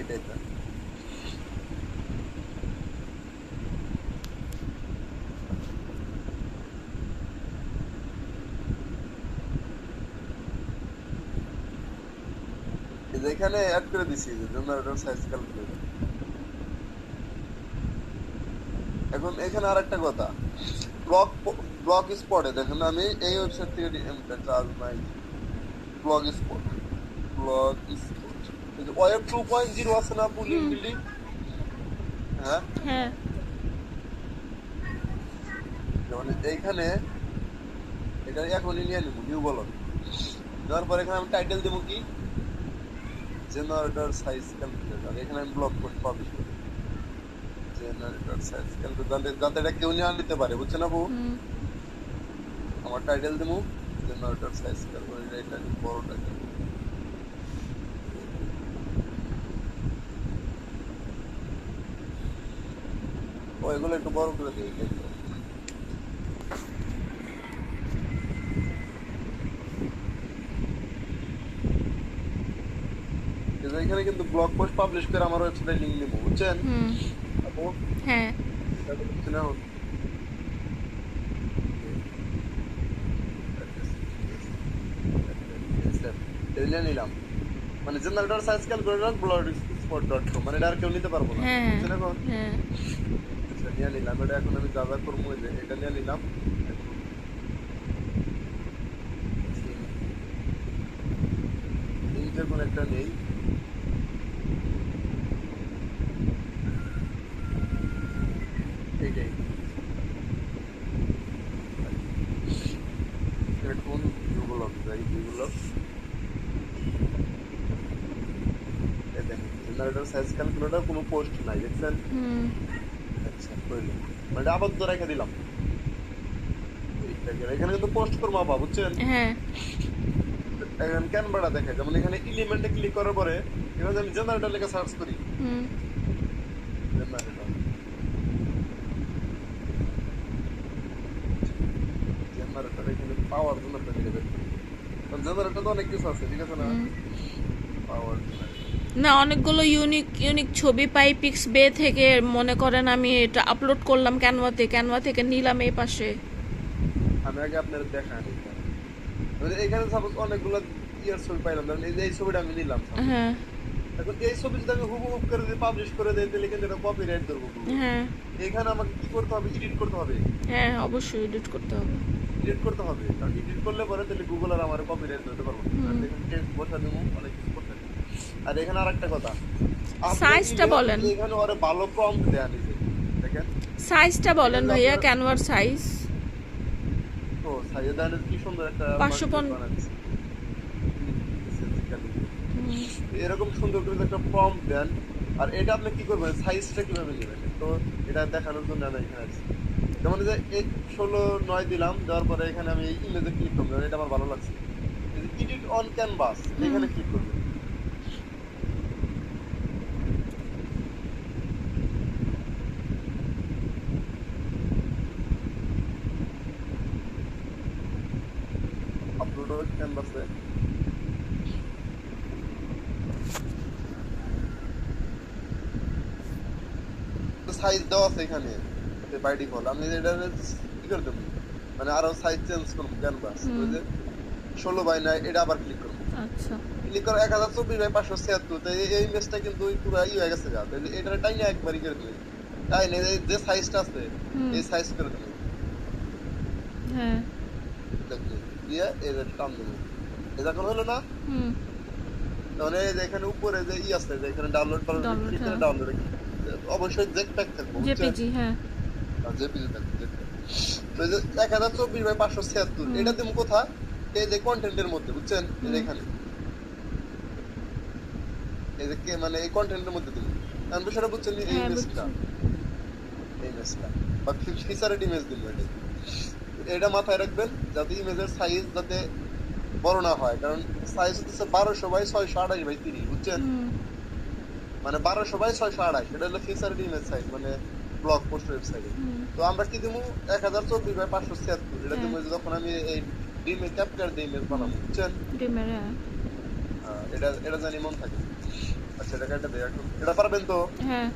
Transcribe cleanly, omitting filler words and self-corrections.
এটাই তো এখানে অ্যাড করে দিছি যে জেনারেটর সাইজ ক্যালকুলেটর। এখন এখানে আরেকটা কথা, ব্লক ব্লক স্পটে দেখেন আমি এই ওয়েবসাইট থেকে চার্জ নাই। ব্লক স্পট এই যে ওয়েব 2.0 আছে না পুলিং বিল্ডিং, হ্যাঁ হ্যাঁ মানে এইখানে এটা এখনই নিয়ে নিব নিউ বলক দেওয়ার পর এখানে আমি টাইটেল দেবো কি জেনারেটর সাইজ ক্যালকুলেটর। এখানে আমি ব্লক কোড পাবলিশ করি জেনারেটর সাইজ ক্যালকুলেটর যাতে এটা কেউ নিয়ে নিতে পারে, বুঝছেন আপু? আমার টাইটেল দেবো জেনারেটর সাইজ ক্যালকুলেটর, এটা বড় টাইটেল। ও এগুলো একটু বড় করে দিই। এখানে কিন্তু ব্লগ পোস্ট পাবলিশ করে আমার ওয়েবসাইটে লিংক দেবো, বুঝছেন আপু? হ্যাঁ নিলাম মানে জেনারেটর সাইজ ক্যালকুলেটর blogspot.com, মানে এটা আর কেউ নিতে পারবো না, বুঝছেন? এখন আচ্ছা নিয়ে নিলাম এটা। এখন আমি যা যা করবো যে এটা নিয়ে নিলাম। লিংক যখন একটা নেই এইটাই এখন গুগল যাই গুগল জেনারেটর সাইজ ক্যালকুলেটর কোনো পোস্ট নাই, দেখছেন? আচ্ছা কইলাম মানে আবদ্ধ রেখে দিলাম। এখানে কিন্তু পোস্ট করবো আপা, বুঝছেন? হ্যাঁ এখন ক্যানভাটা দেখে যেমন এখানে এলিমেন্টে ক্লিক করার পরে এখানে আমি জেনারেটর লেখা সার্চ করি, জেনারেটর এখানে পাওয়ার জেনারেটর লিখে বের করি। জেনারেটর তো অনেক কিছু আছে, ঠিক আছে না? পাওয়ার না, অনেকগুলো ইউনিক ছবি পাই পিক্স বে থেকে। মনে করেন আমি এটা আপলোড করলাম ক্যানভা থেকে নিলাম এই পাশে। আমি আগে আপনার দেখা নিই এখানে সাপোজ অনেকগুলো ইয়ার ছবি পাইলাম, ধরেন এই যে এই ছবিটা আমি নিলাম, হ্যাঁ এখন এই ছবি যদি আমি হুবহু করে যদি পাবলিশ করে দেই তাহলে কিন্তু এটা কপিরাইট ধরবো। হ্যাঁ এখানে আমাকে কি করতে হবে? এডিট করতে হবে। হ্যাঁ অবশ্যই এডিট করতে হবে। এডিট করতে হবে, কারণ এডিট করলে পরে তাহলে গুগল আর আমার কপিরাইট ধরতে পারবো না। এখানে টেক্সট বসা দেবো, অনেক কিছু করতে হবে। আর এখানে আরেকটা কথা, সাইজটা বলেন, এখানে আরো ভালো প্রম্পট দেয়া নিছে, দেখেন সাইজটা বলেন ভাইয়া, ক্যানভার সাইজ। ও সাইজ দেন কি সুন্দর একটা 550 বানাইছে। এরকম সুন্দর করে একটা প্রম্পট দেন। আর এটা আপনি কি করবেন, সাইজটা কিভাবে নেবেন তো এটা দেখানোর জন্য আমি এখানে আছি। যেমন যে 16:9 দিলাম, দেওয়ার পরে এখানে আমি এই ইমেজে ক্লিক করলাম, এটা আমার ভালো লাগছে। এই যে এডিট অন ক্যানভাস এখানে ক্লিক করবেন। আপলোড হবে ক্যানভাসে, সাইজ দেওয়া আছে এখানে বাই ডিফল্ট। আমি এটা কি করে দেবো, মানে আরো সাইজ চেঞ্জ করবো ক্যানভাস, ওই যে 16:9 এটা আবার ক্লিক করবো। আচ্ছা ক্লিক করে 1024:576, তো এই ইমেজটা কিন্তু পুরো হয়ে গেছে গা, তাহলে এটা টাইনে একবারই করে দিই, টাইনে যে সাইজটা আছে এই সাইজ করে দিই। হ্যাঁ দিয়ে এই যে টান দেবো, এটা কোন হলো না? তাহলে এখানে উপরে যে আছে যে এখানে ডাউনলোড করার এখানে ডাউনলোড অবশ্যই জেপিজি থাকবে, জেপিজি। হ্যাঁ জেপিজি থাকবে। তো এই যে 1024:576 এটা দেবো কোথায়? এই যে কন্টেন্টের মধ্যে, বুঝছেন? এখানে এই যে মানে এই কন্টেন্টের মধ্যে দেবো। কারণ বিষয়টা বুঝছেন, এই ইমেজটা বা ফিচারেড ইমেজ দিব। এটা মাথায় রাখবেন যাতে ইমেজের সাইজ যাতে বড় না হয়, কারণ সাইজ হচ্ছে 1200/628/30, বুঝছেন? মানে 1200/628, এটা হলো ফিচারেড ইমেজ সাইজ, মানে ব্লগ পোস্ট ওয়েবসাইটে। তো আমরা কি দেবো 1024/576, এটা দেবো যখন আমি এই ডিমে ক্যাপচার দিয়ে ইমেজ বানাবো, বুঝছেন? এটা জানি মন থাকে। আচ্ছা এটা কেটে দেয় এখন, এটা পারবেন তো? হ্যাঁ